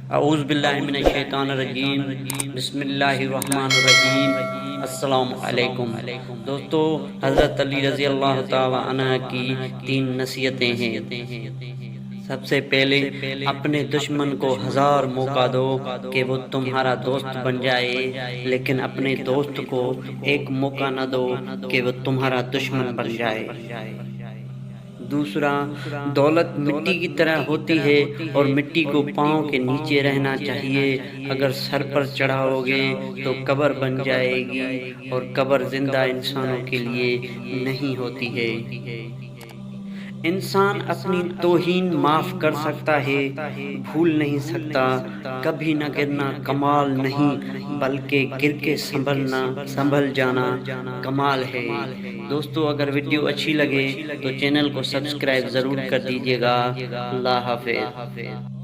औज़ु बिल्लाहि मिनश शैतानिर रजीम बिस्मिल्लाहिर्रहमानिर्रहीम अस्सलामु अलैकुम। दोस्तों, हज़रत अली रज़ी अल्लाह तआला अन्हु की 3 नसीहतें हैं। सबसे पहले, अपने दुश्मन को 1000 मौका दो कि वो तुम्हारा दोस्त बन जाए, लेकिन अपने दोस्त को एक मौका न दो कि वो तुम्हारा दुश्मन बन जाए। दूसरा, दौलत मिट्टी की तरह होती है और मिट्टी को पाँव के नीचे रहना चाहिए। अगर सर पर चढ़ाओगे तो कब्र बन जाएगी और कब्र जिंदा इंसानों के लिए नहीं होती है। इंसान अपनी तौहीन माफ़ कर सकता है, भूल नहीं सकता। कभी न गिरना कमाल नहीं, बल्कि गिर के संभल जाना कमाल है। दोस्तों, अगर वीडियो अच्छी लगे तो चैनल को सब्सक्राइब ज़रूर कर दीजिएगा। अल्लाह हाफ़िज़।